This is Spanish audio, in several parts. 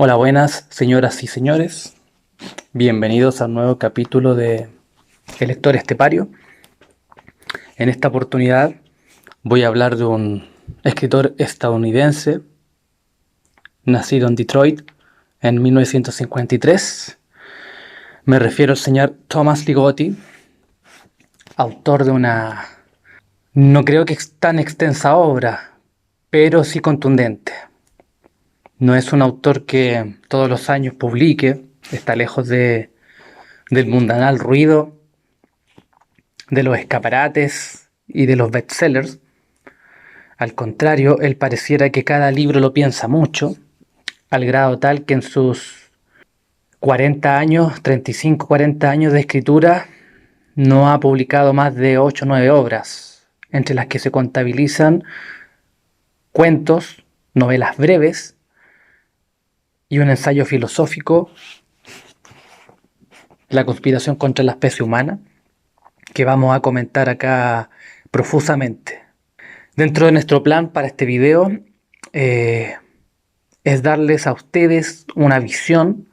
Hola, buenas señoras y señores. Bienvenidos a un nuevo capítulo de El Lector Estepario. En esta oportunidad voy a hablar de un escritor estadounidense nacido en Detroit en 1953. Me refiero al señor Thomas Ligotti, autor de una, no creo que es tan extensa obra, pero sí contundente. No es un autor que todos los años publique, está lejos del mundanal ruido de los escaparates y de los bestsellers. Al contrario, él pareciera que cada libro lo piensa mucho, al grado tal que en sus 40 años, 35, 40 años de escritura, no ha publicado más de 8 o 9 obras, entre las que se contabilizan cuentos, novelas breves y un ensayo filosófico, La conspiración contra la especie humana, que vamos a comentar acá profusamente. Dentro de nuestro plan para este video eh, es darles a ustedes una visión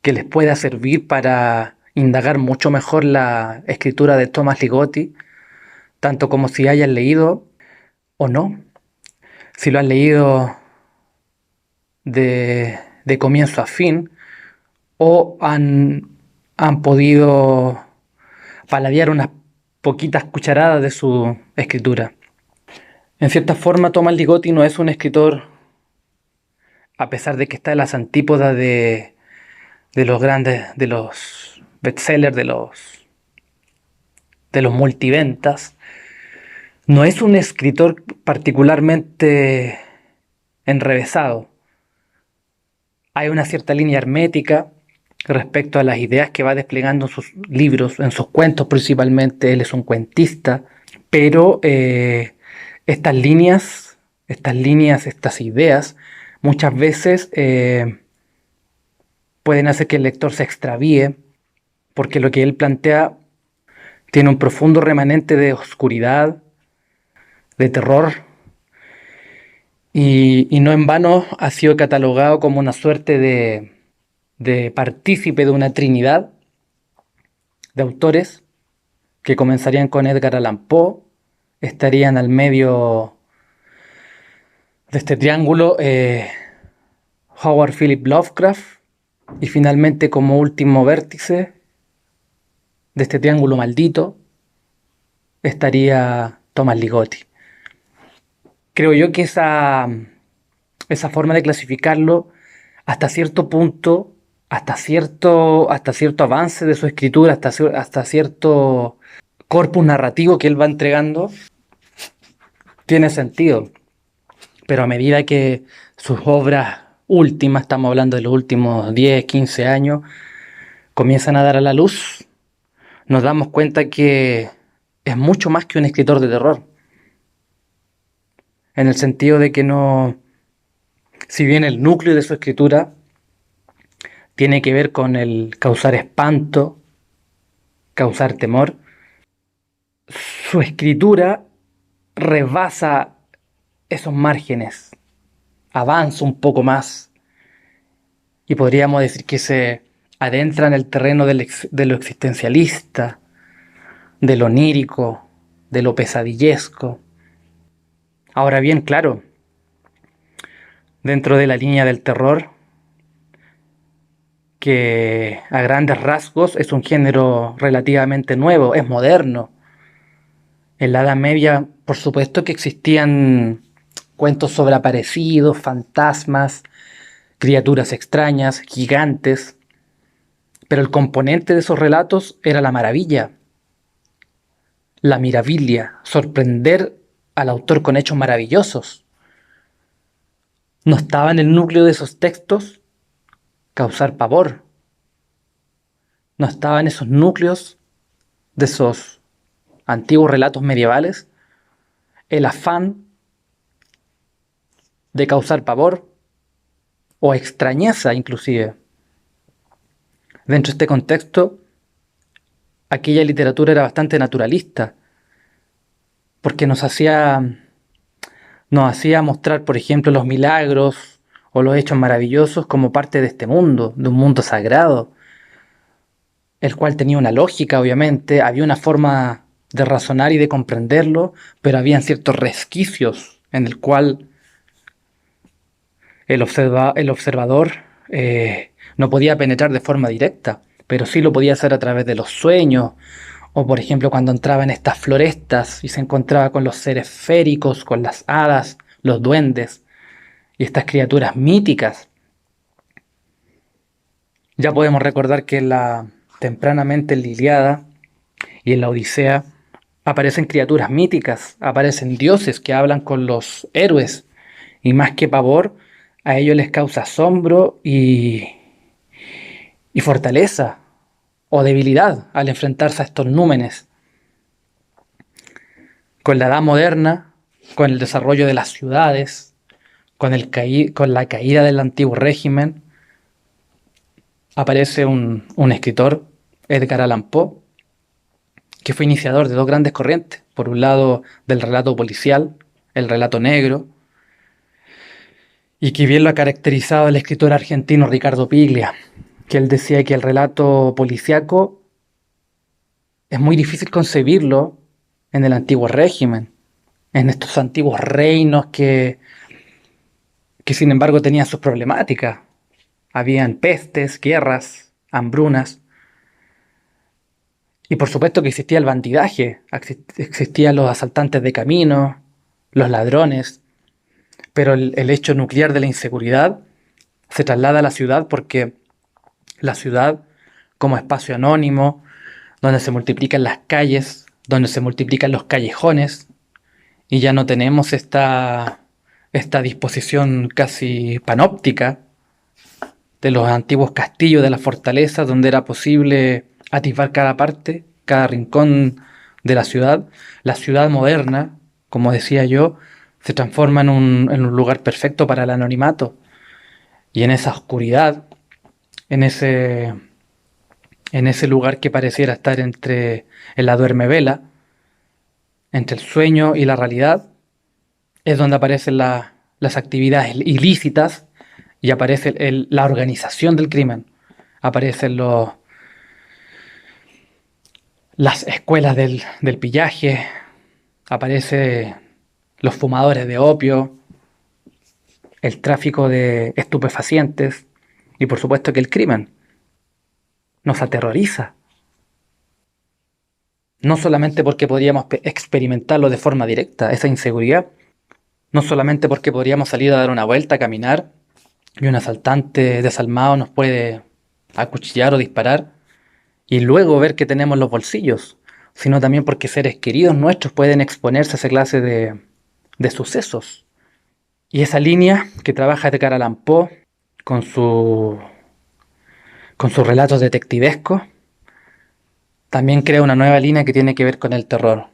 que les pueda servir para indagar mucho mejor la escritura de Thomas Ligotti, tanto como si hayan leído o no, si lo han leído de comienzo a fin o han podido paladear unas poquitas cucharadas de su escritura. En cierta forma, Thomas Ligotti no es un escritor, a pesar de que está en las antípodas de los grandes, de los bestsellers, de los multiventas, no es un escritor particularmente enrevesado. Hay una cierta línea hermética respecto a las ideas que va desplegando en sus libros, en sus cuentos principalmente. Él es un cuentista, pero estas ideas, muchas veces pueden hacer que el lector se extravíe, porque lo que él plantea tiene un profundo remanente de oscuridad, de terror, y no en vano ha sido catalogado como una suerte de partícipe de una trinidad de autores que comenzarían con Edgar Allan Poe, estarían al medio de este triángulo Howard Philip Lovecraft, y finalmente como último vértice de este triángulo maldito estaría Thomas Ligotti. Creo yo que esa forma de clasificarlo hasta cierto punto, hasta cierto avance de su escritura, hasta cierto corpus narrativo que él va entregando, tiene sentido. Pero a medida que sus obras últimas, estamos hablando de los últimos 10, 15 años, comienzan a dar a la luz, nos damos cuenta que es mucho más que un escritor de terror. En el sentido de que no, si bien el núcleo de su escritura tiene que ver con el causar espanto, causar temor, su escritura rebasa esos márgenes, avanza un poco más y podríamos decir que se adentra en el terreno de lo existencialista, de lo onírico, de lo pesadillesco. Ahora bien, claro, dentro de la línea del terror, que a grandes rasgos es un género relativamente nuevo, es moderno. En la Edad Media, por supuesto que existían cuentos sobre aparecidos, fantasmas, criaturas extrañas, gigantes, pero el componente de esos relatos era la maravilla, la mirabilia, sorprender al autor con hechos maravillosos. No estaba en el núcleo de esos textos causar pavor. No estaba en esos núcleos de esos antiguos relatos medievales el afán de causar pavor o extrañeza inclusive. Dentro de este contexto, aquella literatura era bastante naturalista, porque nos hacía mostrar, por ejemplo, los milagros o los hechos maravillosos como parte de este mundo, de un mundo sagrado, el cual tenía una lógica, obviamente, había una forma de razonar y de comprenderlo, pero habían ciertos resquicios en el cual el observador no podía penetrar de forma directa, pero sí lo podía hacer a través de los sueños, o por ejemplo cuando entraba en estas florestas y se encontraba con los seres féricos, con las hadas, los duendes y estas criaturas míticas. Ya podemos recordar que tempranamente en la Ilíada y en la Odisea aparecen criaturas míticas, aparecen dioses que hablan con los héroes, y más que pavor, a ellos les causa asombro y fortaleza o debilidad al enfrentarse a estos númenes. Con la edad moderna, con el desarrollo de las ciudades, con la caída del antiguo régimen, aparece un escritor, Edgar Allan Poe, que fue iniciador de dos grandes corrientes. Por un lado, del relato policial, el relato negro, y que bien lo ha caracterizado el escritor argentino Ricardo Piglia, que él decía que el relato policíaco es muy difícil concebirlo en el antiguo régimen, en estos antiguos reinos que sin embargo tenían sus problemáticas. Habían pestes, guerras, hambrunas, y por supuesto que existía el bandidaje, existían los asaltantes de camino, los ladrones, pero el hecho nuclear de la inseguridad se traslada a la ciudad porque la ciudad, como espacio anónimo, donde se multiplican las calles, donde se multiplican los callejones, y ya no tenemos esta disposición casi panóptica de los antiguos castillos, de las fortalezas, donde era posible atisbar cada parte, cada rincón de la ciudad moderna, como decía yo, se transforma en un lugar perfecto para el anonimato. Y en esa oscuridad, en ese, en ese lugar que pareciera estar en la duermevela, entre el sueño y la realidad, es donde aparecen las actividades ilícitas y aparece la organización del crimen. Aparecen las escuelas del pillaje, aparecen los fumadores de opio, el tráfico de estupefacientes y por supuesto que el crimen nos aterroriza. No solamente porque podríamos experimentarlo de forma directa, esa inseguridad, no solamente porque podríamos salir a dar una vuelta, a caminar, y un asaltante desalmado nos puede acuchillar o disparar, y luego ver que tenemos los bolsillos, sino también porque seres queridos nuestros pueden exponerse a esa clase de sucesos. Y esa línea que trabaja Edgar Allan Poe con, con sus relatos detectivescos, también crea una nueva línea que tiene que ver con el terror.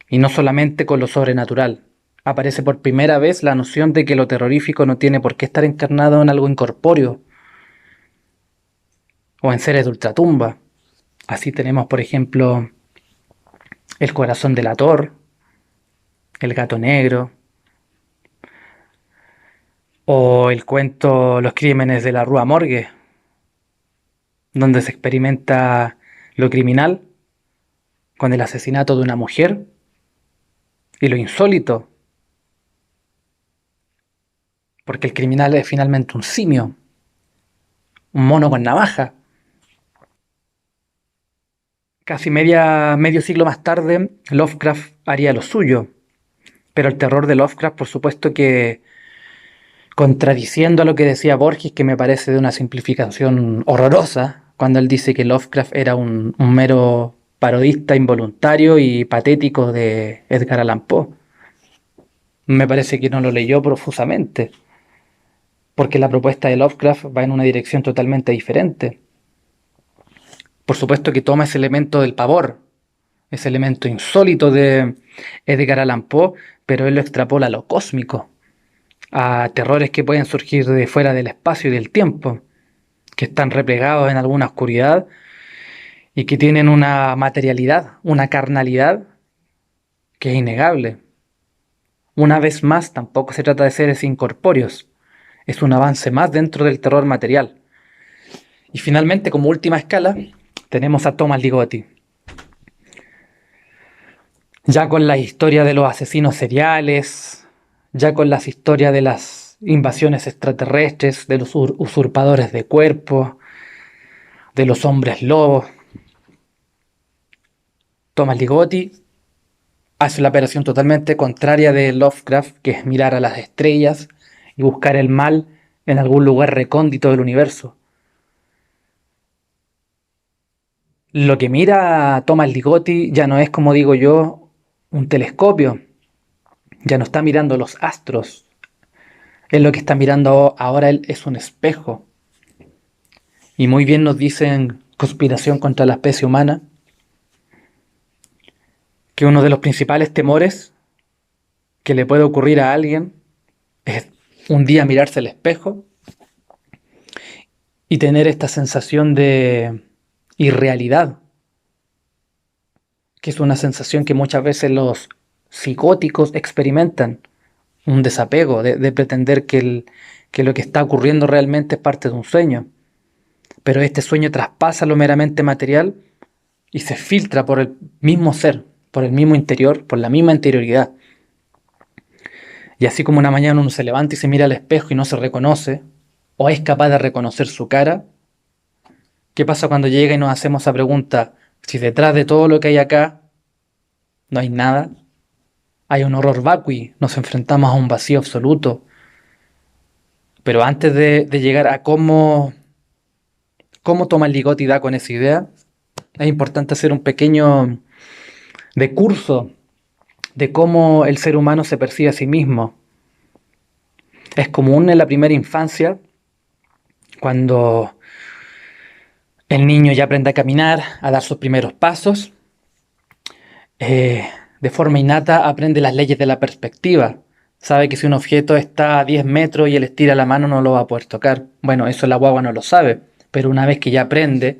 Y no solamente con lo sobrenatural. Aparece por primera vez la noción de que lo terrorífico no tiene por qué estar encarnado en algo incorpóreo o en seres de ultratumba. Así tenemos, por ejemplo, El corazón del ator, El gato negro, o el cuento Los crímenes de la Rua Morgue, donde se experimenta lo criminal con el asesinato de una mujer y lo insólito, porque el criminal es finalmente un simio, un mono con navaja. Casi medio siglo más tarde, Lovecraft haría lo suyo, pero el terror de Lovecraft, por supuesto que contradiciendo a lo que decía Borges, que me parece de una simplificación horrorosa, cuando él dice que Lovecraft era un mero parodista involuntario y patético de Edgar Allan Poe. Me parece que no lo leyó profusamente, porque la propuesta de Lovecraft va en una dirección totalmente diferente. Por supuesto que toma ese elemento del pavor, ese elemento insólito de Edgar Allan Poe, pero él lo extrapola a lo cósmico, a terrores que pueden surgir de fuera del espacio y del tiempo, que están replegados en alguna oscuridad y que tienen una materialidad, una carnalidad que es innegable. Una vez más, tampoco se trata de seres incorpóreos. Es un avance más dentro del terror material. Y finalmente, como última escala, tenemos a Thomas Ligotti. Ya con la historia de los asesinos seriales, ya con las historias de las invasiones extraterrestres, de los usurpadores de cuerpos, de los hombres lobos. Thomas Ligotti hace la operación totalmente contraria de Lovecraft, que es mirar a las estrellas y buscar el mal en algún lugar recóndito del universo. Lo que mira Thomas Ligotti ya no es, como digo yo, un telescopio, ya no está mirando los astros, es lo que está mirando ahora él, es un espejo. Y muy bien nos dicen Conspiración contra la especie humana que uno de los principales temores que le puede ocurrir a alguien es un día mirarse al espejo y tener esta sensación de irrealidad, que es una sensación que muchas veces los psicóticos experimentan, un desapego de pretender que lo que está ocurriendo realmente es parte de un sueño, pero este sueño traspasa lo meramente material y se filtra por el mismo ser, por el mismo interior, por la misma interioridad. Y así como una mañana uno se levanta y se mira al espejo y no se reconoce, o es capaz de reconocer su cara, ¿qué pasa cuando llega y nos hacemos esa pregunta? Si detrás de todo lo que hay acá no hay nada, hay un horror vacui, nos enfrentamos a un vacío absoluto. Pero antes de llegar a cómo Tomás Ligotti da con esa idea, es importante hacer un pequeño decurso de cómo el ser humano se percibe a sí mismo. Es común en la primera infancia, cuando el niño ya aprende a caminar, a dar sus primeros pasos, de forma innata aprende las leyes de la perspectiva. Sabe que si un objeto está a 10 metros y él estira la mano no lo va a poder tocar. Bueno, eso la guagua no lo sabe, pero una vez que ya aprende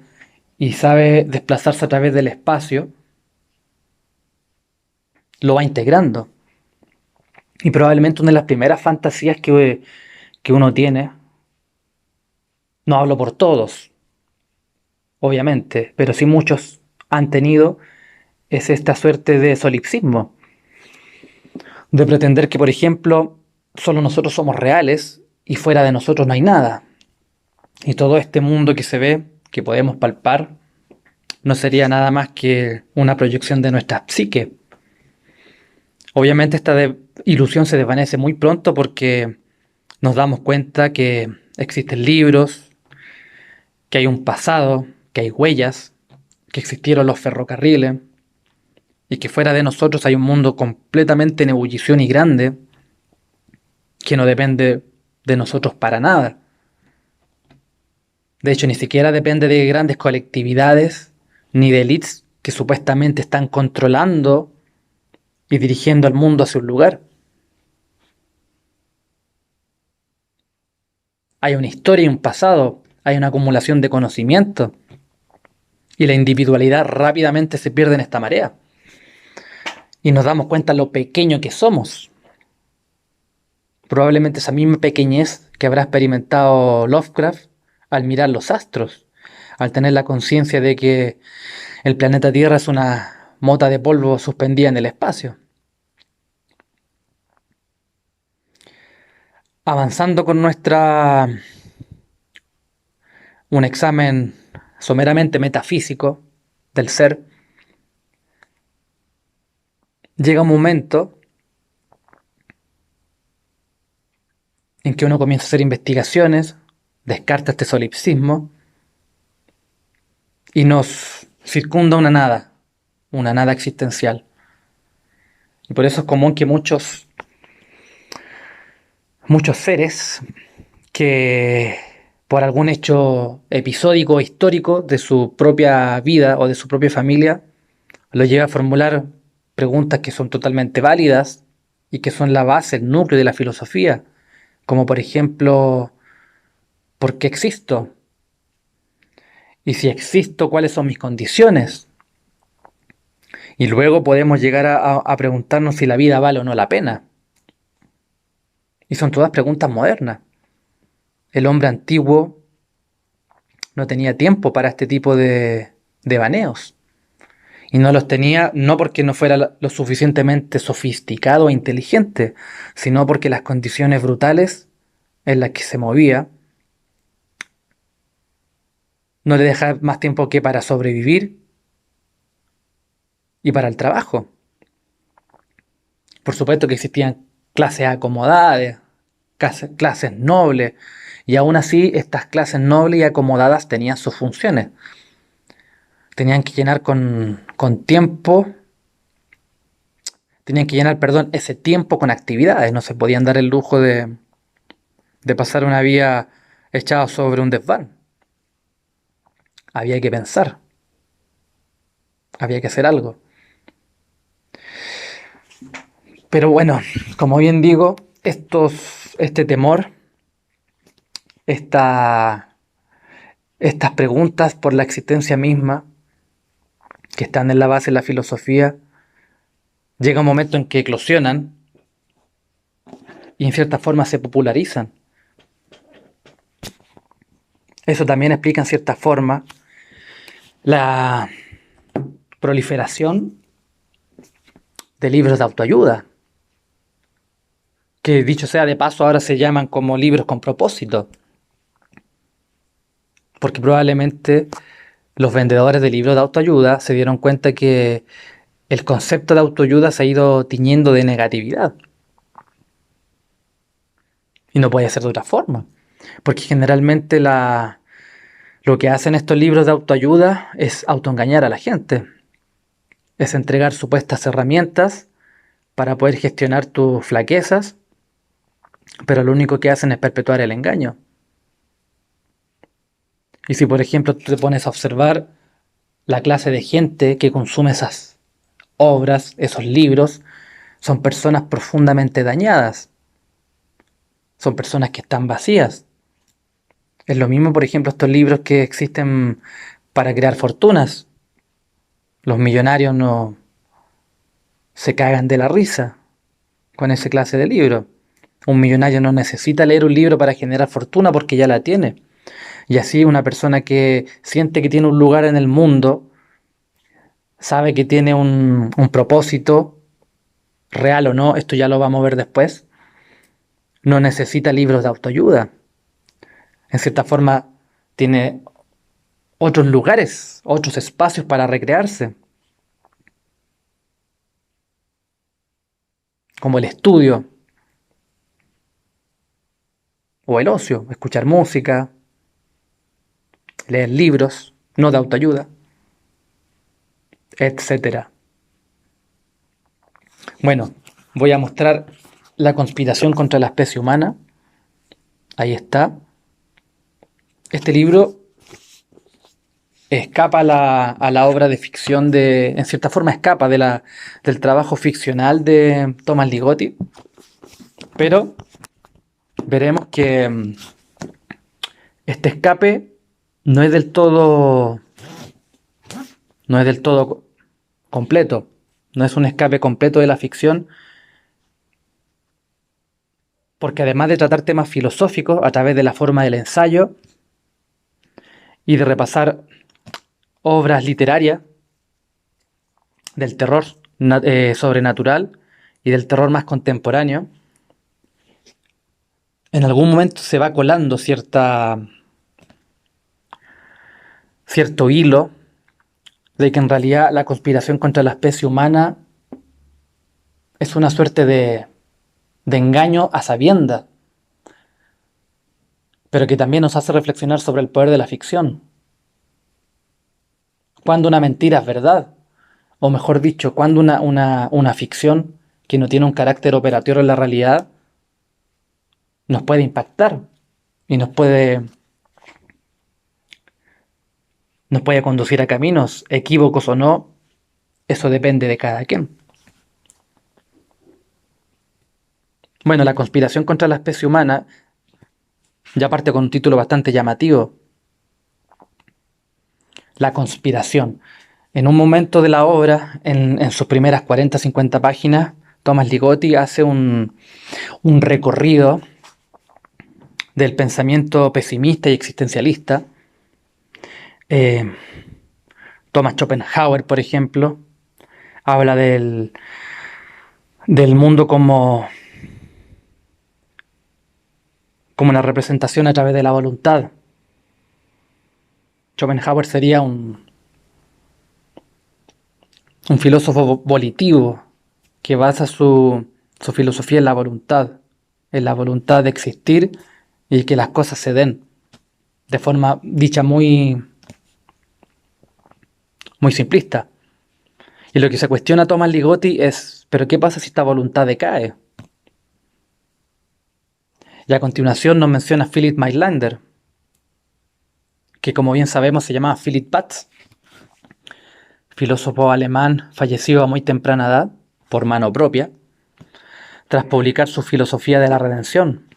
y sabe desplazarse a través del espacio, lo va integrando. Y probablemente una de las primeras fantasías que uno tiene, no hablo por todos, obviamente, pero sí muchos han tenido, es esta suerte de solipsismo, de pretender que, por ejemplo, solo nosotros somos reales y fuera de nosotros no hay nada. Y todo este mundo que se ve, que podemos palpar, no sería nada más que una proyección de nuestra psique. Obviamente esta ilusión se desvanece muy pronto porque nos damos cuenta que existen libros, que hay un pasado, que hay huellas, que existieron los ferrocarriles y que fuera de nosotros hay un mundo completamente en ebullición y grande que no depende de nosotros para nada. De hecho, ni siquiera depende de grandes colectividades ni de élites que supuestamente están controlando y dirigiendo al mundo hacia un lugar. Hay una historia y un pasado, hay una acumulación de conocimiento y la individualidad rápidamente se pierde en esta marea. Y nos damos cuenta lo pequeño que somos. Probablemente esa misma pequeñez que habrá experimentado Lovecraft al mirar los astros, al tener la conciencia de que el planeta Tierra es una mota de polvo suspendida en el espacio. Avanzando con un examen someramente metafísico del ser, llega un momento en que uno comienza a hacer investigaciones, descarta este solipsismo y nos circunda una nada existencial. Y por eso es común que muchos seres que por algún hecho episódico o histórico de su propia vida o de su propia familia lo lleva a formular preguntas que son totalmente válidas y que son la base, el núcleo de la filosofía, como por ejemplo, ¿por qué existo? Y si existo, ¿cuáles son mis condiciones? Y luego podemos llegar a preguntarnos si la vida vale o no la pena. Y son todas preguntas modernas. el hombre antiguo no tenía tiempo para este tipo de baneos. Y no los tenía no porque no fuera lo suficientemente sofisticado e inteligente, sino porque las condiciones brutales en las que se movía no le dejaban más tiempo que para sobrevivir y para el trabajo. Por supuesto que existían clases acomodadas, clases nobles, y aún así estas clases nobles y acomodadas tenían sus funciones. Tenían que llenar con tiempo, tenían que llenar, perdón, ese tiempo con actividades. No se podían dar el lujo de pasar una vía echada sobre un desván. Había que pensar, había que hacer algo. Pero bueno, como bien digo, este temor, esta, estas preguntas por la existencia misma, que están en la base de la filosofía, llega un momento en que eclosionan y en cierta forma se popularizan. Eso también explica en cierta forma la proliferación de libros de autoayuda, que dicho sea de paso ahora se llaman como libros con propósito, porque probablemente los vendedores de libros de autoayuda se dieron cuenta que el concepto de autoayuda se ha ido tiñendo de negatividad. Y no puede ser de otra forma, porque generalmente lo que hacen estos libros de autoayuda es autoengañar a la gente, es entregar supuestas herramientas para poder gestionar tus flaquezas, pero lo único que hacen es perpetuar el engaño. Y si por ejemplo tú te pones a observar la clase de gente que consume esas obras, esos libros, son personas profundamente dañadas, son personas que están vacías. Es lo mismo, por ejemplo, estos libros que existen para crear fortunas. Los millonarios no se cagan de la risa con esa clase de libros. Un millonario no necesita leer un libro para generar fortuna porque ya la tiene. Y así una persona que siente que tiene un lugar en el mundo, sabe que tiene un propósito, real o no, esto ya lo vamos a ver después, no necesita libros de autoayuda. En cierta forma tiene otros lugares, otros espacios para recrearse, como el estudio o el ocio, escuchar música, leer libros, no de autoayuda, etcétera. Bueno, voy a mostrar la conspiración contra la especie humana. Ahí está. Este libro escapa a la obra de ficción en cierta forma escapa del trabajo ficcional de Thomas Ligotti, pero veremos que este escape no es del todo, no es del todo completo, no es un escape completo de la ficción, porque además de tratar temas filosóficos a través de la forma del ensayo y de repasar obras literarias del terror sobrenatural y del terror más contemporáneo, en algún momento se va colando cierto hilo de que en realidad la conspiración contra la especie humana es una suerte de engaño a sabiendas, pero que también nos hace reflexionar sobre el poder de la ficción. Cuando una mentira es verdad, o mejor dicho, cuando una ficción que no tiene un carácter operatorio en la realidad nos puede impactar y nos puede conducir a caminos, equívocos o no, eso depende de cada quien. Bueno, la conspiración contra la especie humana ya parte con un título bastante llamativo. La conspiración. En un momento de la obra, en sus primeras 40-50 páginas, Thomas Ligotti hace un recorrido del pensamiento pesimista y existencialista. Thomas Schopenhauer, por ejemplo, habla del mundo como una representación a través de la voluntad. Schopenhauer sería un filósofo volitivo que basa su filosofía en la voluntad de existir y que las cosas se den de forma dicha muy simplista. Y lo que se cuestiona Thomas Ligotti es, ¿pero qué pasa si esta voluntad decae? Y a continuación nos menciona Philip Mailander, que como bien sabemos se llamaba Philip Patz, filósofo alemán fallecido a muy temprana edad, por mano propia, tras publicar su filosofía de la redención.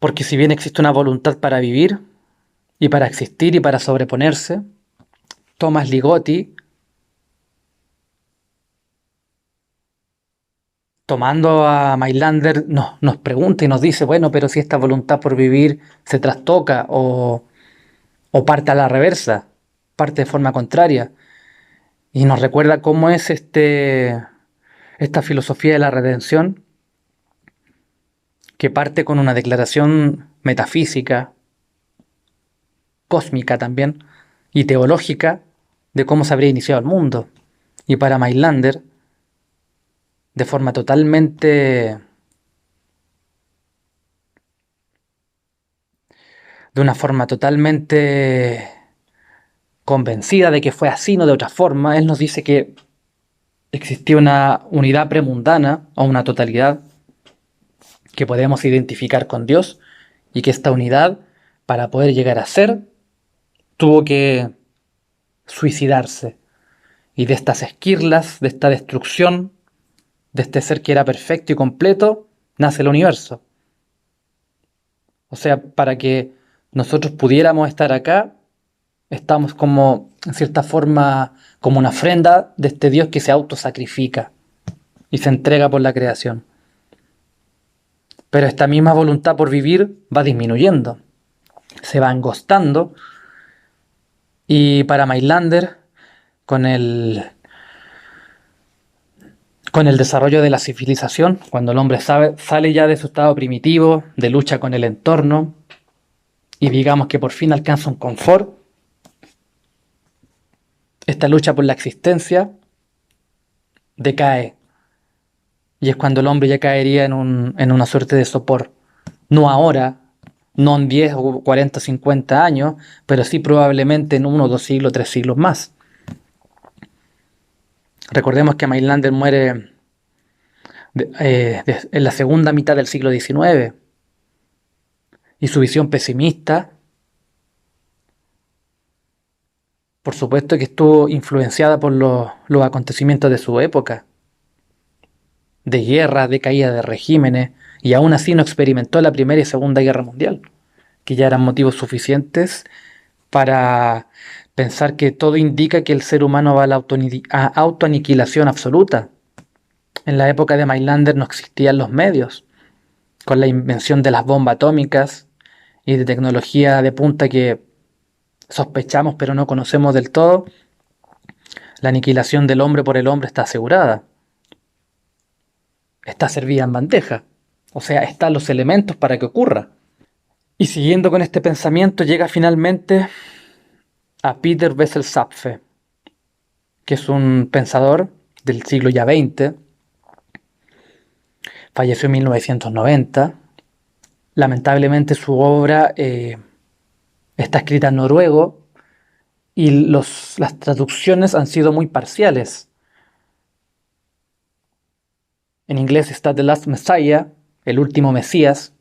Porque si bien existe una voluntad para vivir, y para existir y para sobreponerse, Thomas Ligotti, tomando a Mailander, nos pregunta y nos dice, bueno, pero si esta voluntad por vivir se trastoca o parte a la reversa, parte de forma contraria, y nos recuerda cómo es esta filosofía de la redención, que parte con una declaración metafísica, cósmica también, y teológica, de cómo se habría iniciado el mundo. Y para Mailander, de forma totalmente, de una forma totalmente convencida de que fue así, no de otra forma, él nos dice que existía una unidad premundana o una totalidad que podemos identificar con Dios y que esta unidad, para poder llegar a ser, tuvo que suicidarse. Y de estas esquirlas, de esta destrucción, de este ser que era perfecto y completo, nace el universo. O sea, para que nosotros pudiéramos estar acá, estamos como, en cierta forma, como una ofrenda de este Dios que se autosacrifica y se entrega por la creación. Pero esta misma voluntad por vivir va disminuyendo, se va angostando, y para Mailander, con con el desarrollo de la civilización, cuando el hombre sale ya de su estado primitivo, de lucha con el entorno, y digamos que por fin alcanza un confort, esta lucha por la existencia decae. Y es cuando el hombre ya caería en una suerte de sopor. No ahora, no en 10 o 40, 50 años, pero sí probablemente en 1, 2 siglos, 3 siglos más. Recordemos que Mailander muere en la segunda mitad del siglo XIX, y su visión pesimista, por supuesto que estuvo influenciada por los acontecimientos de su época, de guerra, de caída de regímenes, y aún así no experimentó la Primera y Segunda Guerra Mundial, que ya eran motivos suficientes para pensar que todo indica que el ser humano va a la autoaniquilación absoluta. En la época de Mailander no existían los medios, con la invención de las bombas atómicas y de tecnología de punta que sospechamos pero no conocemos del todo. La aniquilación del hombre por el hombre está asegurada, está servida en bandeja, o sea, están los elementos para que ocurra. Y siguiendo con este pensamiento llega finalmente a Peter Wessel-Zapfe, que es un pensador del siglo ya XX, falleció en 1990. Lamentablemente su obra está escrita en noruego y las traducciones han sido muy parciales. En inglés está The Last Messiah, El último Mesías,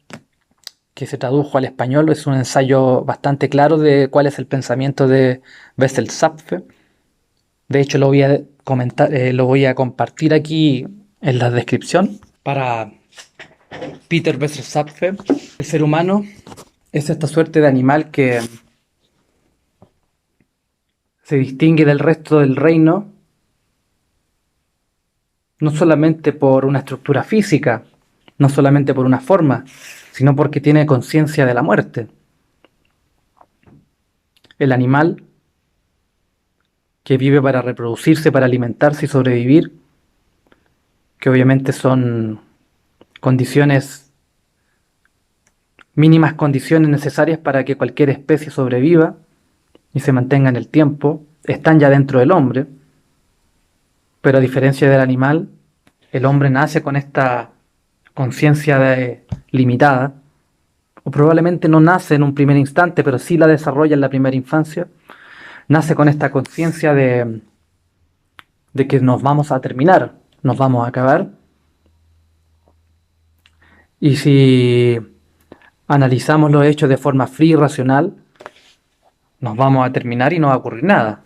que se tradujo al español. Es un ensayo bastante claro de cuál es el pensamiento de Wessel-Zapfe. De hecho, lo voy a comentar, lo voy a compartir aquí en la descripción. Para Peter Wessel-Zapfe, el ser humano es esta suerte de animal que se distingue del resto del reino no solamente por una estructura física, no solamente por una forma, sino porque tiene conciencia de la muerte. El animal que vive para reproducirse, para alimentarse y sobrevivir, que obviamente son condiciones, mínimas condiciones necesarias para que cualquier especie sobreviva y se mantenga en el tiempo, están ya dentro del hombre, pero a diferencia del animal, el hombre nace con esta conciencia limitada, o probablemente no nace en un primer instante, pero sí la desarrolla en la primera infancia, nace con esta conciencia de que nos vamos a terminar, nos vamos a acabar. Y si analizamos los hechos de forma fría y racional, nos vamos a terminar y no va a ocurrir nada.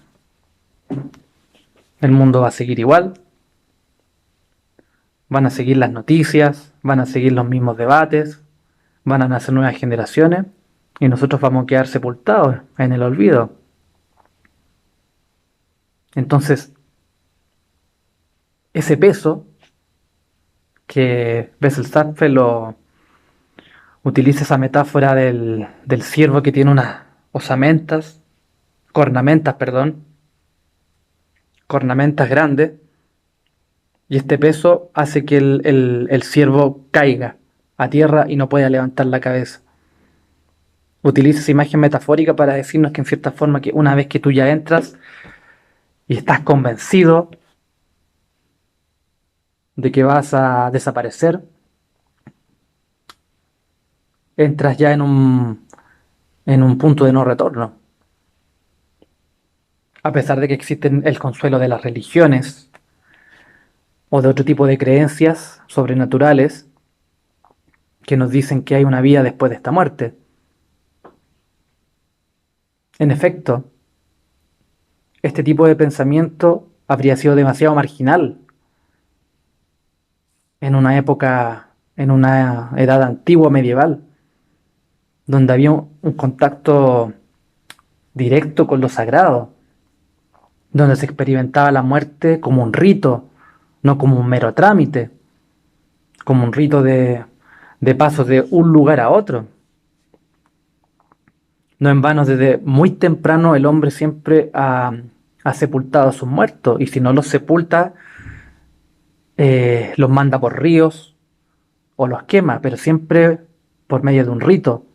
El mundo va a seguir igual, van a seguir las noticias, van a seguir los mismos debates, van a nacer nuevas generaciones y nosotros vamos a quedar sepultados en el olvido. Entonces, ese peso que Bessel-Zapfe lo utiliza, esa metáfora del ciervo que tiene unas cornamentas, cornamentas grandes, y este peso hace que el ciervo caiga a tierra y no pueda levantar la cabeza. Utiliza esa imagen metafórica para decirnos que en cierta forma que una vez que tú ya entras y estás convencido de que vas a desaparecer, entras ya en un punto de no retorno. A pesar de que existen el consuelo de las religiones o de otro tipo de creencias sobrenaturales que nos dicen que hay una vida después de esta muerte. En efecto, este tipo de pensamiento habría sido demasiado marginal en una época, en una edad antigua medieval, donde había un contacto directo con lo sagrado, donde se experimentaba la muerte como un rito, no como un mero trámite, como un rito de paso de un lugar a otro. No en vano, desde muy temprano el hombre siempre ha sepultado a sus muertos, y si no los sepulta, los manda por ríos o los quema, pero siempre por medio de un rito.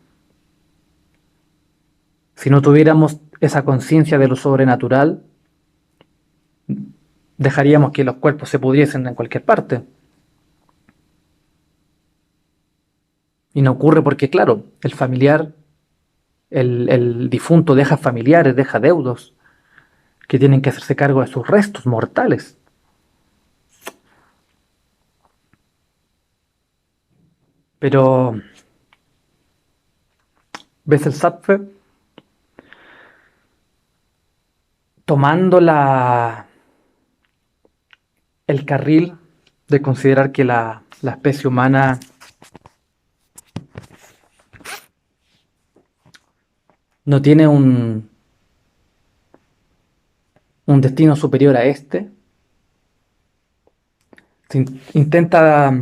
Si no tuviéramos esa conciencia de lo sobrenatural, dejaríamos que los cuerpos se pudriesen en cualquier parte. Y no ocurre porque, claro, el familiar, el difunto deja familiares, deja deudos que tienen que hacerse cargo de sus restos mortales. Pero Bessel-Zapfe, tomando el carril de considerar que la especie humana no tiene un destino superior a este, se intenta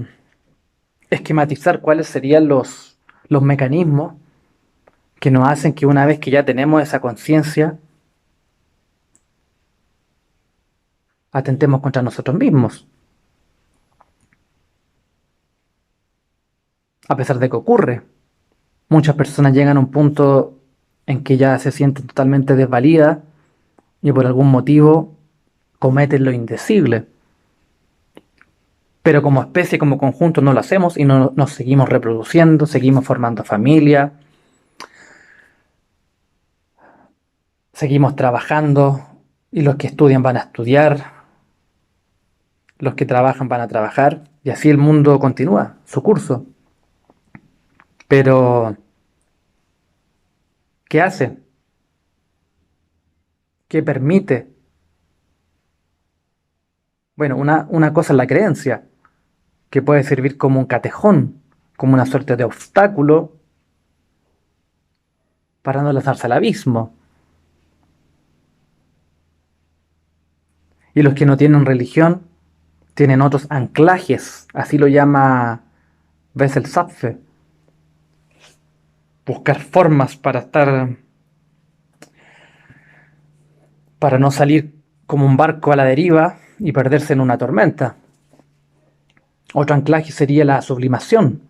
esquematizar cuáles serían los mecanismos que nos hacen que una vez que ya tenemos esa conciencia, atentemos contra nosotros mismos. A pesar de que ocurre, muchas personas llegan a un punto en que ya se sienten totalmente desvalidas y por algún motivo cometen lo indecible. Pero como especie, como conjunto, no lo hacemos y no nos seguimos reproduciendo, seguimos formando familia, seguimos trabajando, y los que estudian van a estudiar, los que trabajan van a trabajar, y así el mundo continúa su curso. Pero, ¿qué hace? ¿Qué permite? Bueno, una cosa es la creencia, que puede servir como un catejón, como una suerte de obstáculo para no lanzarse al abismo. Y los que no tienen religión tienen otros anclajes, así lo llama ves el zapfe, buscar formas para no salir como un barco a la deriva y perderse en una tormenta. Otro anclaje sería la sublimación.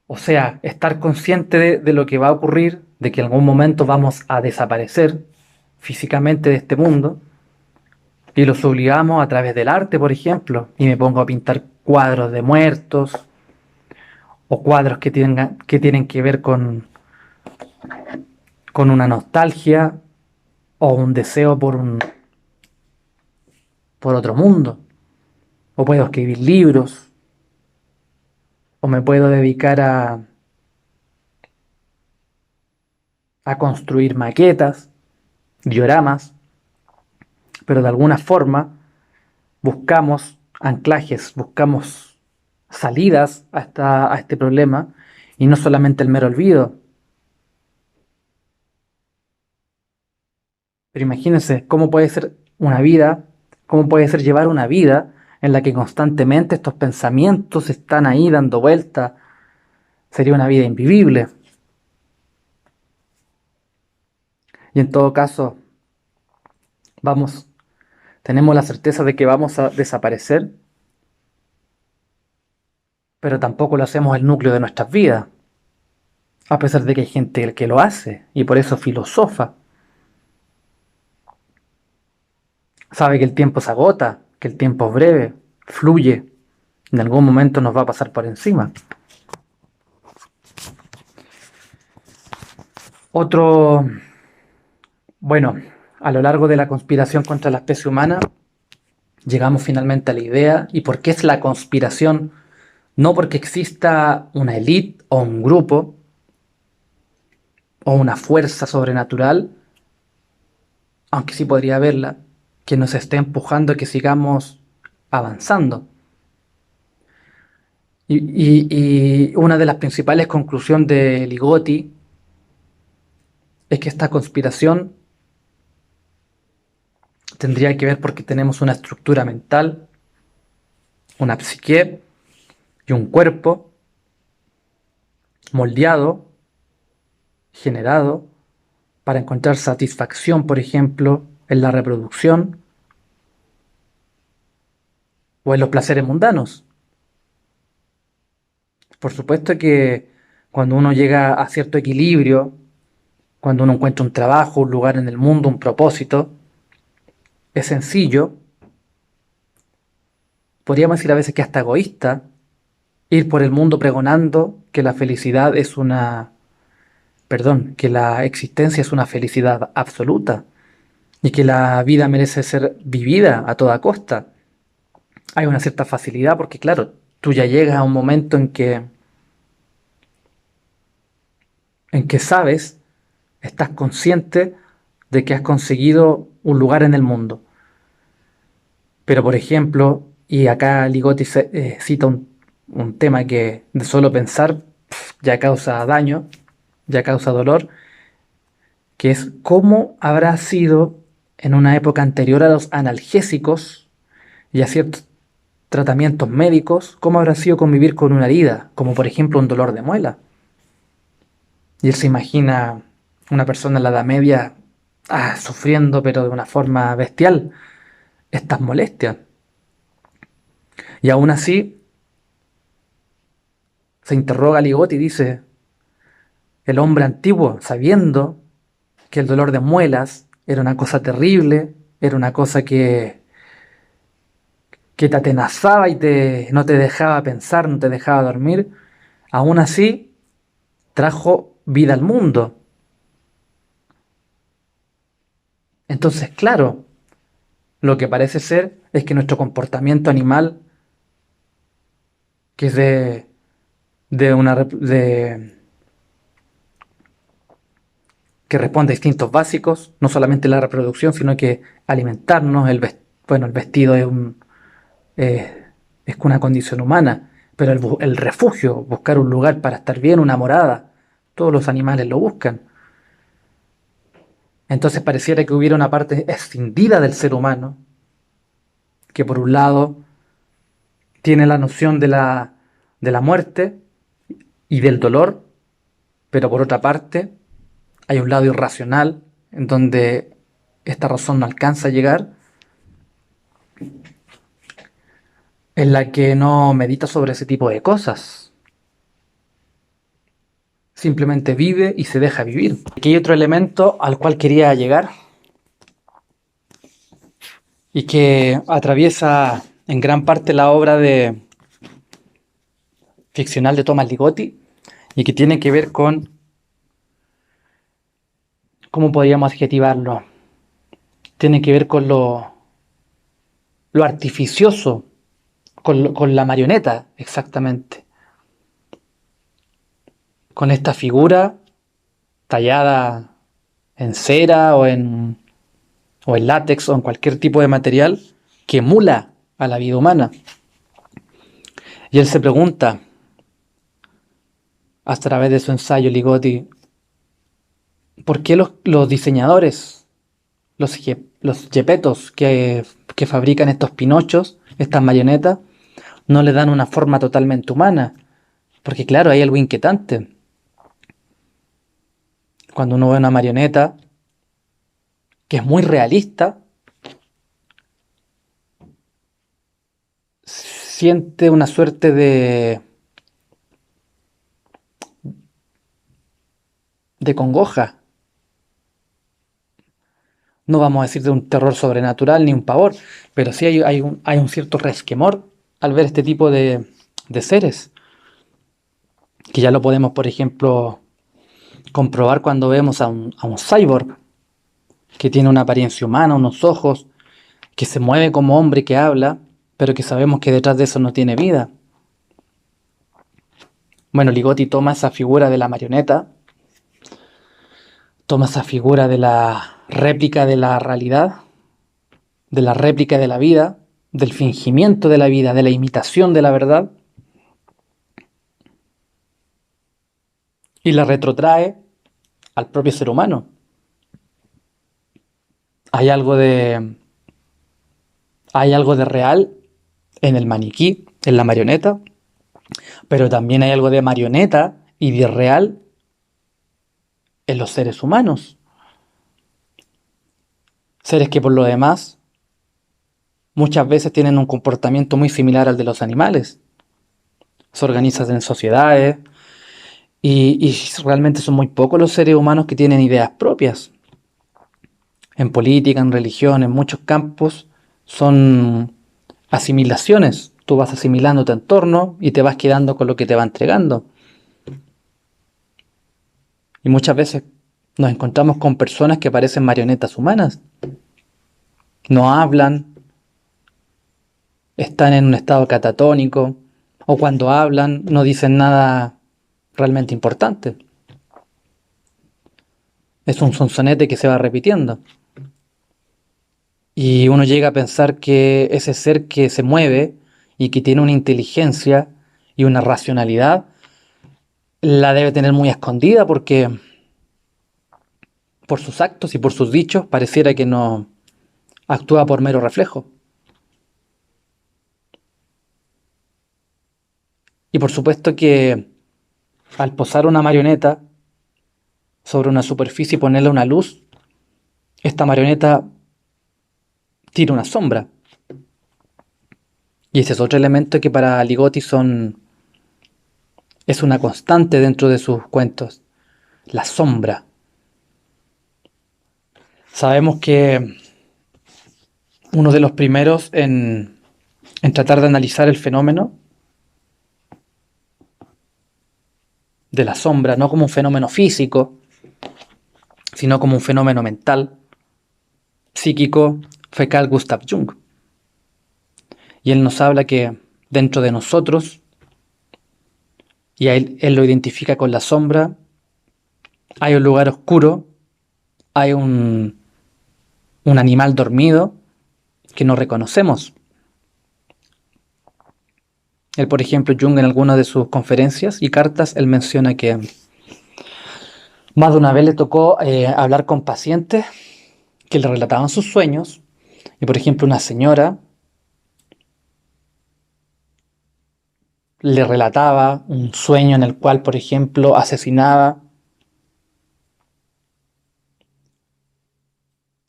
O sea, estar consciente de lo que va a ocurrir, de que en algún momento vamos a desaparecer físicamente de este mundo, y lo sublimamos a través del arte, por ejemplo, y me pongo a pintar cuadros de muertos o cuadros que tienen que ver con una nostalgia o un deseo por otro mundo. O puedo escribir libros, o me puedo dedicar a construir maquetas, dioramas, pero de alguna forma buscamos anclajes, buscamos salidas a este problema y no solamente el mero olvido. Pero imagínense cómo puede ser una vida, cómo puede ser llevar una vida en la que constantemente estos pensamientos están ahí dando vuelta. Sería una vida invivible. Y en todo caso, vamos, tenemos la certeza de que vamos a desaparecer, pero tampoco lo hacemos el núcleo de nuestras vidas, a pesar de que hay gente que lo hace y por eso filosofa. Sabe que el tiempo se agota, que el tiempo es breve, fluye, en algún momento nos va a pasar por encima. Otro, bueno, a lo largo de la conspiración contra la especie humana, llegamos finalmente a la idea, ¿y por qué es la conspiración? No porque exista una élite o un grupo o una fuerza sobrenatural, aunque sí podría haberla, que nos esté empujando a que sigamos avanzando. Y una de las principales conclusiones de Ligotti es que esta conspiración tendría que ver porque tenemos una estructura mental, una psique y un cuerpo moldeado, generado, para encontrar satisfacción, por ejemplo, en la reproducción o en los placeres mundanos. Por supuesto que cuando uno llega a cierto equilibrio, cuando uno encuentra un trabajo, un lugar en el mundo, un propósito, es sencillo, podríamos decir a veces que hasta egoísta, ir por el mundo pregonando que la felicidad es que la existencia es una felicidad absoluta y que la vida merece ser vivida a toda costa. Hay una cierta facilidad porque, claro, tú ya llegas a un momento en que sabes, estás consciente de que has conseguido un lugar en el mundo. Pero, por ejemplo, y acá Ligotti cita un tema que de solo pensar ya causa daño, ya causa dolor, que es cómo habrá sido en una época anterior a los analgésicos y a ciertos tratamientos médicos, cómo habrá sido convivir con una herida, como por ejemplo un dolor de muela. Y él se imagina una persona en la Edad Media sufriendo, pero de una forma bestial, estas molestias. Y aún así, se interroga a Ligotti y dice, el hombre antiguo, sabiendo que el dolor de muelas era una cosa terrible, era una cosa que te atenazaba y no te dejaba pensar, no te dejaba dormir, aún así trajo vida al mundo. Entonces, claro, lo que parece ser es que nuestro comportamiento animal, que es de una que responde a instintos básicos, no solamente la reproducción, sino que alimentarnos, el vestido eh, es una condición humana, pero el refugio, buscar un lugar para estar bien, una morada, todos los animales lo buscan. Entonces pareciera que hubiera una parte escindida del ser humano, que por un lado tiene la noción de la muerte y del dolor, pero por otra parte hay un lado irracional en donde esta razón no alcanza a llegar, en la que no medita sobre ese tipo de cosas. Simplemente vive y se deja vivir. Aquí hay otro elemento al cual quería llegar y que atraviesa en gran parte la obra ficcional de Thomas Ligotti y que tiene que ver con, ¿cómo podríamos adjetivarlo? Tiene que ver con lo artificioso, con la marioneta, exactamente. Con esta figura tallada en cera o en látex o en cualquier tipo de material que emula a la vida humana. Y él se pregunta, a través de su ensayo Ligotti, ¿por qué los diseñadores, los Gepettos que fabrican estos pinochos, estas marionetas, no le dan una forma totalmente humana? Porque claro, hay algo inquietante. Cuando uno ve una marioneta que es muy realista, siente una suerte de congoja. No vamos a decir de un terror sobrenatural ni un pavor, pero sí hay un cierto resquemor al ver este tipo de seres, que ya lo podemos, por ejemplo, comprobar cuando vemos a un cyborg, que tiene una apariencia humana, unos ojos, que se mueve como hombre, que habla, pero que sabemos que detrás de eso no tiene vida. Bueno, Ligotti toma esa figura de la marioneta, toma esa figura de la réplica de la realidad, de la réplica de la vida, del fingimiento de la vida, de la imitación de la verdad, y la retrotrae al propio ser humano. Hay algo de, hay algo de real en el maniquí, en la marioneta, pero también hay algo de marioneta y de real en los seres humanos. Seres que por lo demás muchas veces tienen un comportamiento muy similar al de los animales. Se organizan en sociedades y realmente son muy pocos los seres humanos que tienen ideas propias. En política, en religión, en muchos campos son asimilaciones. Tú vas asimilando tu entorno y te vas quedando con lo que te va entregando. Y muchas veces nos encontramos con personas que parecen marionetas humanas. No hablan, están en un estado catatónico, o cuando hablan no dicen nada realmente importante. Es un sonsonete que se va repitiendo. Y uno llega a pensar que ese ser que se mueve y que tiene una inteligencia y una racionalidad, la debe tener muy escondida porque por sus actos y por sus dichos pareciera que no actúa por mero reflejo. Y por supuesto que al posar una marioneta sobre una superficie y ponerle una luz, esta marioneta tira una sombra. Y ese es otro elemento que para Ligotti es una constante dentro de sus cuentos, la sombra. Sabemos que uno de los primeros en tratar de analizar el fenómeno de la sombra, no como un fenómeno físico, sino como un fenómeno mental, psíquico, fue Carl Gustav Jung. Y él nos habla que dentro de nosotros, y él lo identifica con la sombra, hay un lugar oscuro, hay un animal dormido que no reconocemos. Él, por ejemplo, Jung en alguna de sus conferencias y cartas, él menciona que más de una vez le tocó hablar con pacientes que le relataban sus sueños. Y por ejemplo, una señora le relataba un sueño en el cual, por ejemplo, asesinaba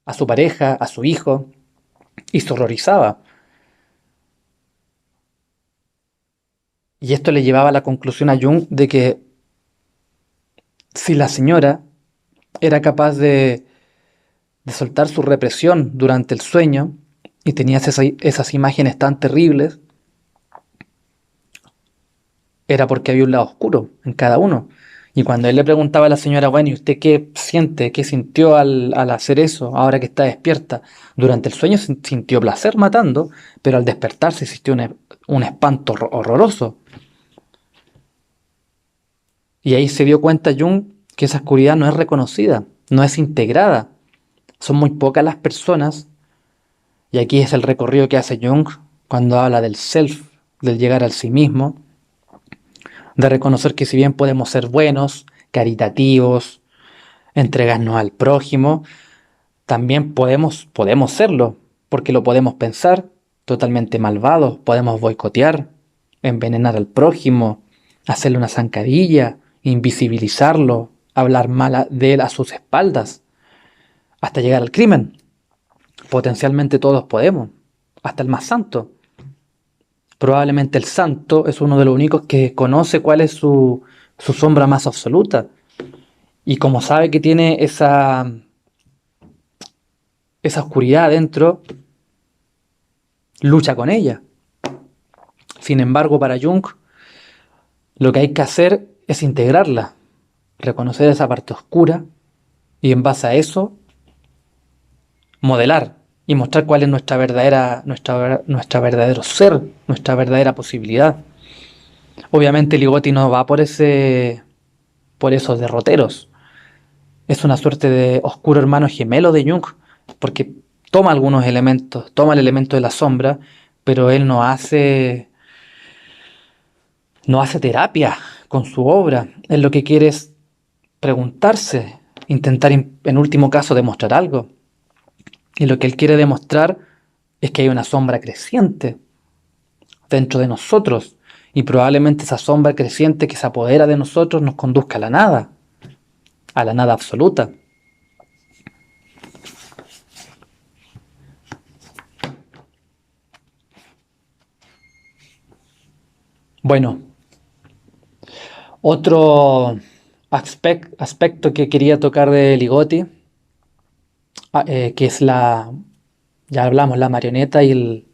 a su pareja, a su hijo, y se horrorizaba. Y esto le llevaba a la conclusión a Jung de que si la señora era capaz de soltar su represión durante el sueño y tenía esas imágenes tan terribles, era porque había un lado oscuro en cada uno. Y cuando él le preguntaba a la señora, bueno, ¿y usted qué siente, qué sintió al hacer eso, ahora que está despierta? Durante el sueño sintió placer matando, pero al despertarse sintió un espanto horroroso. Y ahí se dio cuenta Jung que esa oscuridad no es reconocida, no es integrada. Son muy pocas las personas, y aquí es el recorrido que hace Jung cuando habla del self, del llegar al sí mismo, de reconocer que si bien podemos ser buenos, caritativos, entregarnos al prójimo, también podemos serlo, porque lo podemos pensar totalmente malvados, podemos boicotear, envenenar al prójimo, hacerle una zancadilla, invisibilizarlo, hablar mal de él a sus espaldas, hasta llegar al crimen. Potencialmente todos podemos, hasta el más santo. Probablemente el santo es uno de los únicos que conoce cuál es su sombra más absoluta. Y como sabe que tiene esa oscuridad adentro, lucha con ella. Sin embargo, para Jung, lo que hay que hacer es integrarla, reconocer esa parte oscura y en base a eso modelar y mostrar cuál es nuestra verdadero ser, nuestra verdadera posibilidad. Obviamente Ligotti no va por esos derroteros. Es una suerte de oscuro hermano gemelo de Jung, porque toma algunos elementos, toma el elemento de la sombra, pero él no hace terapia con su obra. Él lo que quiere es preguntarse, intentar en último caso demostrar algo. Y lo que él quiere demostrar es que hay una sombra creciente dentro de nosotros y probablemente esa sombra creciente que se apodera de nosotros nos conduzca a la nada absoluta. Bueno, otro aspecto que quería tocar de Ligotti, que es ya hablamos, la marioneta y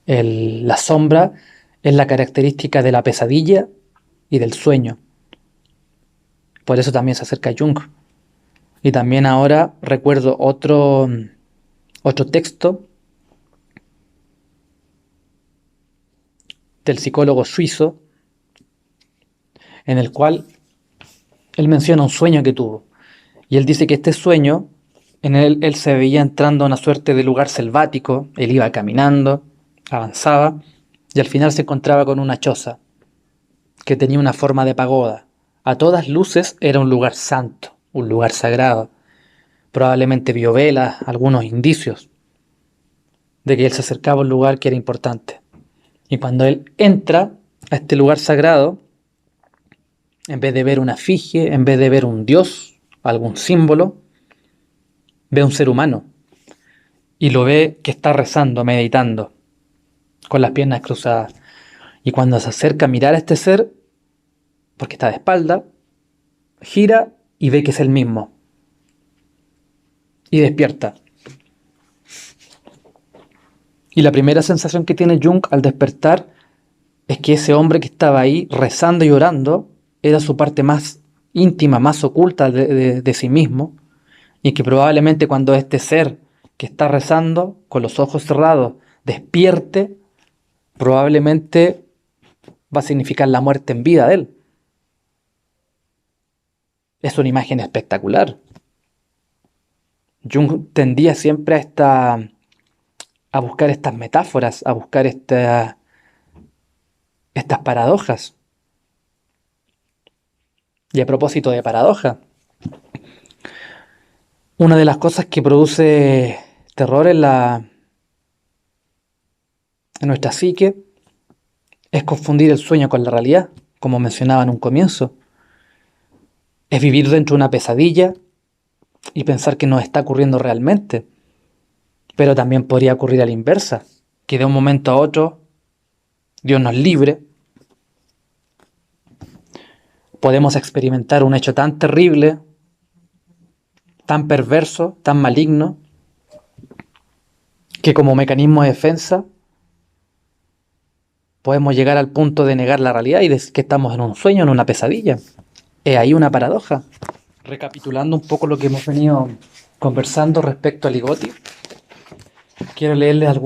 la sombra, es la característica de la pesadilla y del sueño. Por eso también se acerca a Jung. Y también ahora recuerdo otro texto del psicólogo suizo en el cual él menciona un sueño que tuvo. Y él dice que este sueño, en él se veía entrando a una suerte de lugar selvático, él iba caminando, avanzaba, y al final se encontraba con una choza que tenía una forma de pagoda. A todas luces era un lugar santo, un lugar sagrado. Probablemente vio velas, algunos indicios de que él se acercaba a un lugar que era importante. Y cuando él entra a este lugar sagrado, en vez de ver una efigie, en vez de ver un dios, algún símbolo, ve un ser humano y lo ve que está rezando, meditando, con las piernas cruzadas. Y cuando se acerca a mirar a este ser, porque está de espalda, gira y ve que es el mismo. Y despierta. Y la primera sensación que tiene Jung al despertar es que ese hombre que estaba ahí rezando y orando era su parte más íntima, más oculta de sí mismo, y que probablemente cuando este ser que está rezando con los ojos cerrados despierte, probablemente va a significar la muerte en vida de él. Es una imagen espectacular. Jung tendía siempre a buscar estas metáforas, a buscar estas paradojas. Y a propósito de paradoja, una de las cosas que produce terror en nuestra psique Es confundir el sueño con la realidad, como mencionaba en un comienzo. Es vivir dentro de una pesadilla y pensar que nos está ocurriendo realmente. Pero también podría ocurrir a la inversa, que de un momento a otro Dios nos libre, podemos experimentar un hecho tan terrible, tan perverso, tan maligno, que como mecanismo de defensa podemos llegar al punto de negar la realidad y decir que estamos en un sueño, en una pesadilla. Es ahí una paradoja. Recapitulando un poco lo que hemos venido conversando respecto a Ligotti, quiero leerles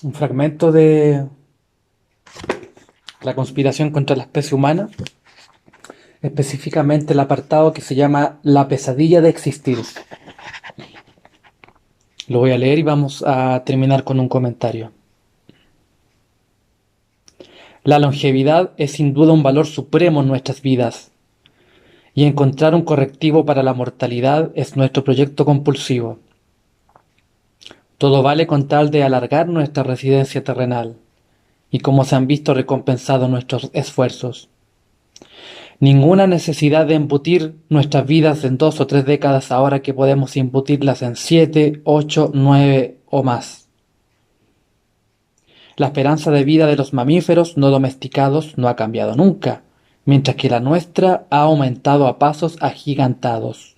un fragmento de La conspiración contra la especie humana, específicamente el apartado que se llama La pesadilla de existir. Lo voy a leer y vamos a terminar con un comentario. La longevidad es sin duda un valor supremo en nuestras vidas, y encontrar un correctivo para la mortalidad es nuestro proyecto compulsivo. Todo vale con tal de alargar nuestra residencia terrenal, y cómo se han visto recompensados nuestros esfuerzos. Ninguna necesidad de embutir nuestras vidas en 2 o 3 décadas ahora que podemos embutirlas en 7, 8, 9 o más. La esperanza de vida de los mamíferos no domesticados no ha cambiado nunca, mientras que la nuestra ha aumentado a pasos agigantados.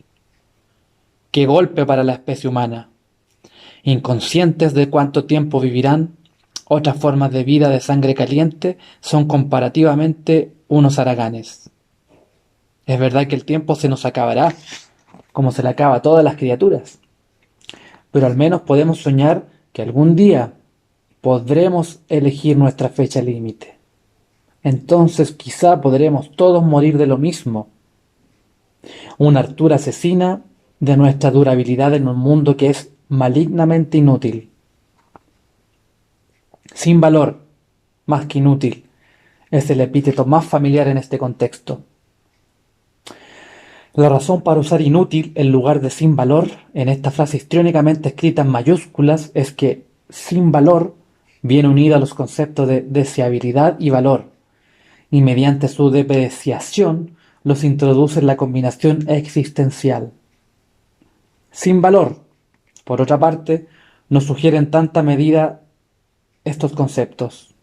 ¡Qué golpe para la especie humana! Inconscientes de cuánto tiempo vivirán, otras formas de vida de sangre caliente son comparativamente unos haraganes. Es verdad que el tiempo se nos acabará, como se le acaba a todas las criaturas, pero al menos podemos soñar que algún día podremos elegir nuestra fecha límite. Entonces quizá podremos todos morir de lo mismo. Una hartura asesina de nuestra durabilidad en un mundo que es malignamente inútil. Sin valor, más que inútil, es el epíteto más familiar en este contexto. La razón para usar inútil en lugar de sin valor en esta frase histriónicamente escrita en mayúsculas es que sin valor viene unida a los conceptos de deseabilidad y valor, y mediante su depreciación los introduce en la combinación existencial. Sin valor, por otra parte, nos sugiere en tanta medida estos conceptos.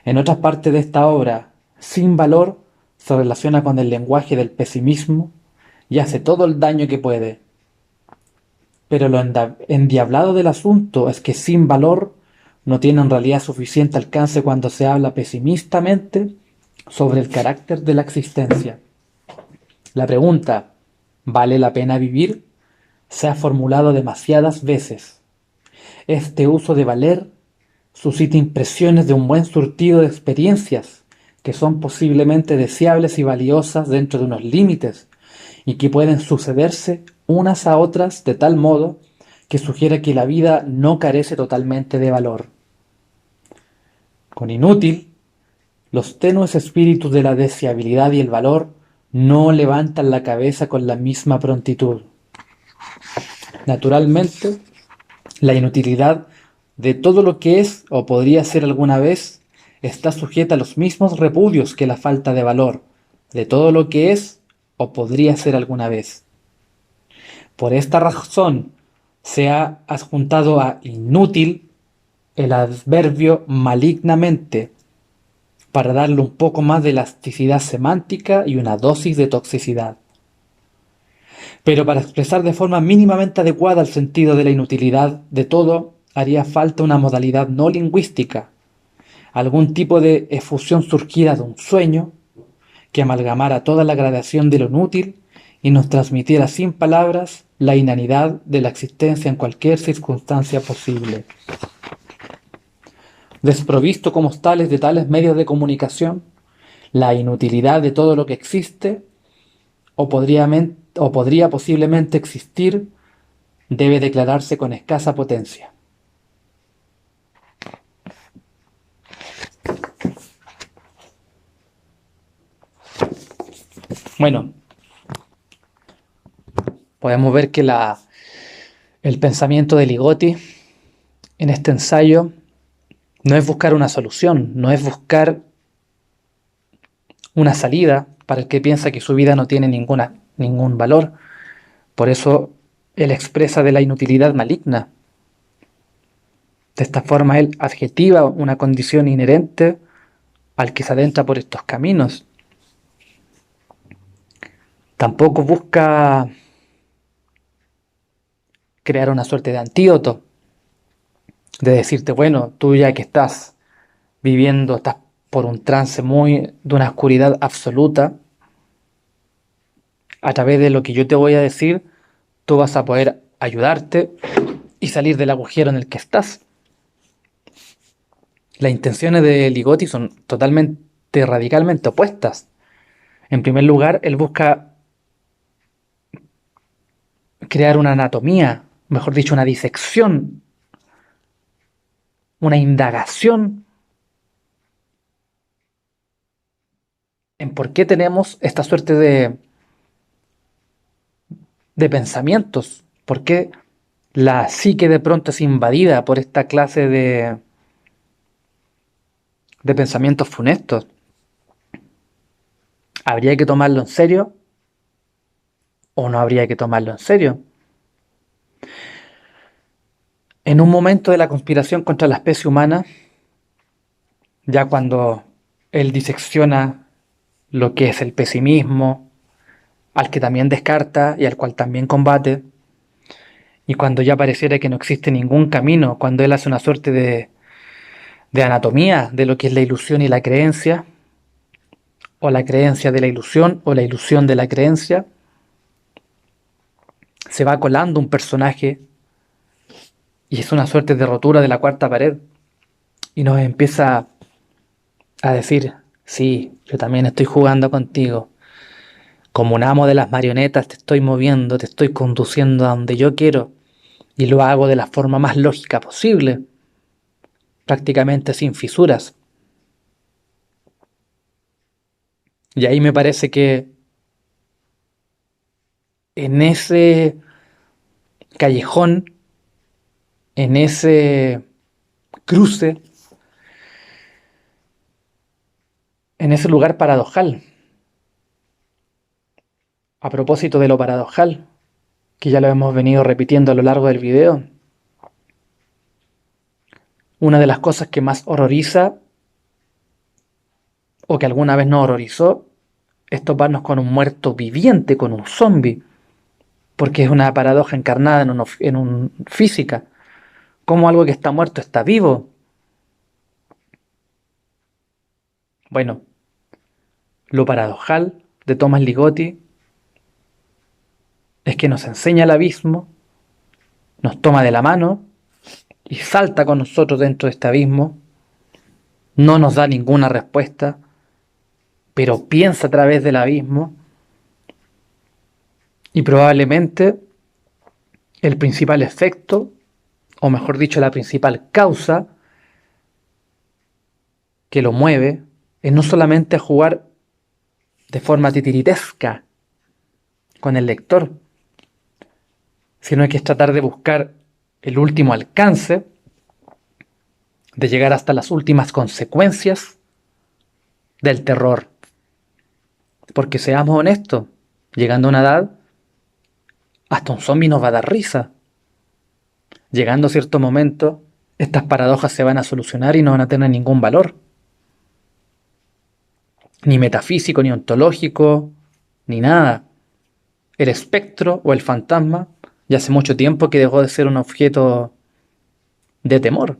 En otras partes de esta obra, sin valor se relaciona con el lenguaje del pesimismo y hace todo el daño que puede. Pero lo endiablado del asunto es que sin valor no tiene en realidad suficiente alcance cuando se habla pesimistamente sobre el carácter de la existencia. La pregunta, ¿vale la pena vivir?, se ha formulado demasiadas veces. Este uso de valer suscita impresiones de un buen surtido de experiencias que son posiblemente deseables y valiosas dentro de unos límites y que pueden sucederse unas a otras de tal modo que sugiere que la vida no carece totalmente de valor. Con inútil, los tenues espíritus de la deseabilidad y el valor no levantan la cabeza con la misma prontitud. Naturalmente, la inutilidad de todo lo que es o podría ser alguna vez está sujeta a los mismos repudios que la falta de valor de todo lo que es o podría ser alguna vez. Por esta razón se ha adjuntado a inútil el adverbio malignamente para darle un poco más de elasticidad semántica y una dosis de toxicidad. Pero para expresar de forma mínimamente adecuada el sentido de la inutilidad de todo, haría falta una modalidad no lingüística, algún tipo de efusión surgida de un sueño, que amalgamara toda la gradación de lo inútil y nos transmitiera sin palabras la inanidad de la existencia en cualquier circunstancia posible. Desprovisto como tales de tales medios de comunicación, la inutilidad de todo lo que existe o podría posiblemente existir debe declararse con escasa potencia. Bueno, podemos ver que el pensamiento de Ligotti en este ensayo No es buscar una solución, no es buscar una salida para el que piensa que su vida no tiene ningún valor. Por eso él expresa de la inutilidad maligna. De esta forma él adjetiva una condición inherente al que se adentra por estos caminos. Tampoco busca crear una suerte de antídoto, de decirte, bueno, tú ya que estás viviendo, estás por un trance de una oscuridad absoluta, a través de lo que yo te voy a decir, tú vas a poder ayudarte y salir del agujero en el que estás. Las intenciones de Ligotti son totalmente, radicalmente opuestas. En primer lugar, él busca crear una anatomía, mejor dicho, una disección, una indagación en por qué tenemos esta suerte de pensamientos, por qué la psique de pronto es invadida por esta clase de pensamientos funestos. ¿Habría que tomarlo en serio o no habría que tomarlo en serio? En un momento de la conspiración contra la especie humana, ya cuando él disecciona lo que es el pesimismo, al que también descarta y al cual también combate, y cuando ya pareciera que no existe ningún camino, cuando él hace una suerte de anatomía de lo que es la ilusión y la creencia, o la creencia de la ilusión, o la ilusión de la creencia, se va colando un personaje y es una suerte de rotura de la cuarta pared y nos empieza a decir, sí, yo también estoy jugando contigo. Como un amo de las marionetas te estoy moviendo, te estoy conduciendo a donde yo quiero y lo hago de la forma más lógica posible, prácticamente sin fisuras. Y ahí me parece que en ese callejón, en ese cruce, en ese lugar paradojal, a propósito de lo paradojal, que ya lo hemos venido repitiendo a lo largo del video, una de las cosas que más horroriza o que alguna vez nos horrorizó es toparnos con un muerto viviente, con un zombie, porque es una paradoja encarnada en un física. ¿Cómo algo que está muerto está vivo? Bueno, lo paradojal de Thomas Ligotti es que nos enseña el abismo, nos toma de la mano y salta con nosotros dentro de este abismo, no nos da ninguna respuesta, pero piensa a través del abismo y probablemente el principal efecto, o mejor dicho, la principal causa que lo mueve es no solamente a jugar de forma titiritesca con el lector, sino que es tratar de buscar el último alcance, de llegar hasta las últimas consecuencias del terror. Porque seamos honestos, llegando a una edad, hasta un zombie nos va a dar risa. Llegando a cierto momento, estas paradojas se van a solucionar y no van a tener ningún valor. Ni metafísico, ni ontológico, ni nada. El espectro o el fantasma ya hace mucho tiempo que dejó de ser un objeto de temor.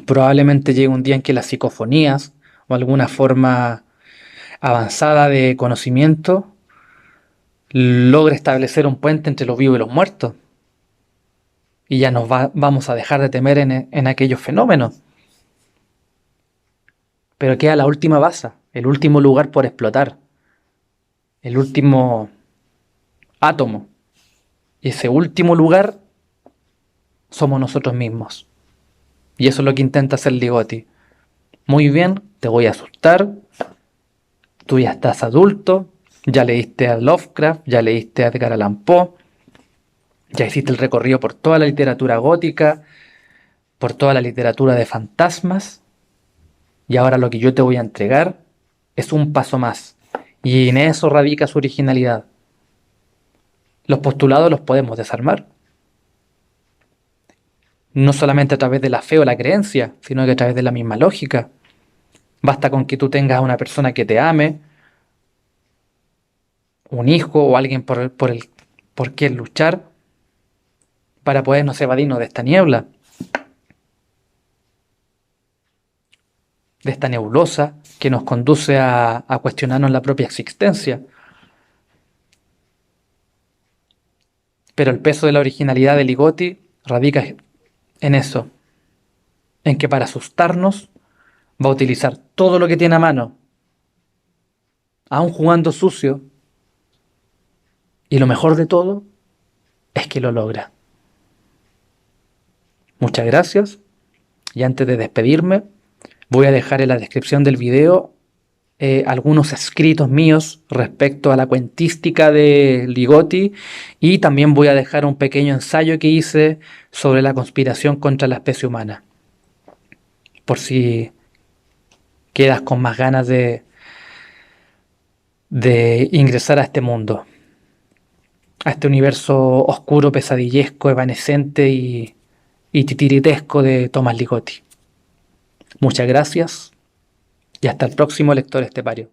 Probablemente llegue un día en que las psicofonías o alguna forma avanzada de conocimiento logre establecer un puente entre los vivos y los muertos. Y ya vamos a dejar de temer en aquellos fenómenos. Pero queda la última baza, el último lugar por explotar, el último átomo. Y ese último lugar somos nosotros mismos. Y eso es lo que intenta hacer Ligotti. Muy bien, te voy a asustar. Tú ya estás adulto, ya leíste a Lovecraft, ya leíste a Edgar Allan Poe, ya hiciste el recorrido por toda la literatura gótica, por toda la literatura de fantasmas, y ahora lo que yo te voy a entregar es un paso más, y en eso radica su originalidad. Los postulados los podemos desarmar, no solamente a través de la fe o la creencia, sino que a través de la misma lógica. Basta con que tú tengas a una persona que te ame, un hijo o alguien por quien luchar, para podernos evadirnos de esta niebla, de esta nebulosa que nos conduce a cuestionarnos la propia existencia. Pero el peso de la originalidad de Ligotti radica en eso, en que para asustarnos va a utilizar todo lo que tiene a mano, aún jugando sucio, y lo mejor de todo es que lo logra. Muchas gracias, y antes de despedirme, voy a dejar en la descripción del video algunos escritos míos respecto a la cuentística de Ligotti, y también voy a dejar un pequeño ensayo que hice sobre la conspiración contra la especie humana, por si quedas con más ganas de ingresar a este mundo, a este universo oscuro, pesadillesco, evanescente y titiritesco de Tomás Ligotti. Muchas gracias y hasta el próximo lector estepario.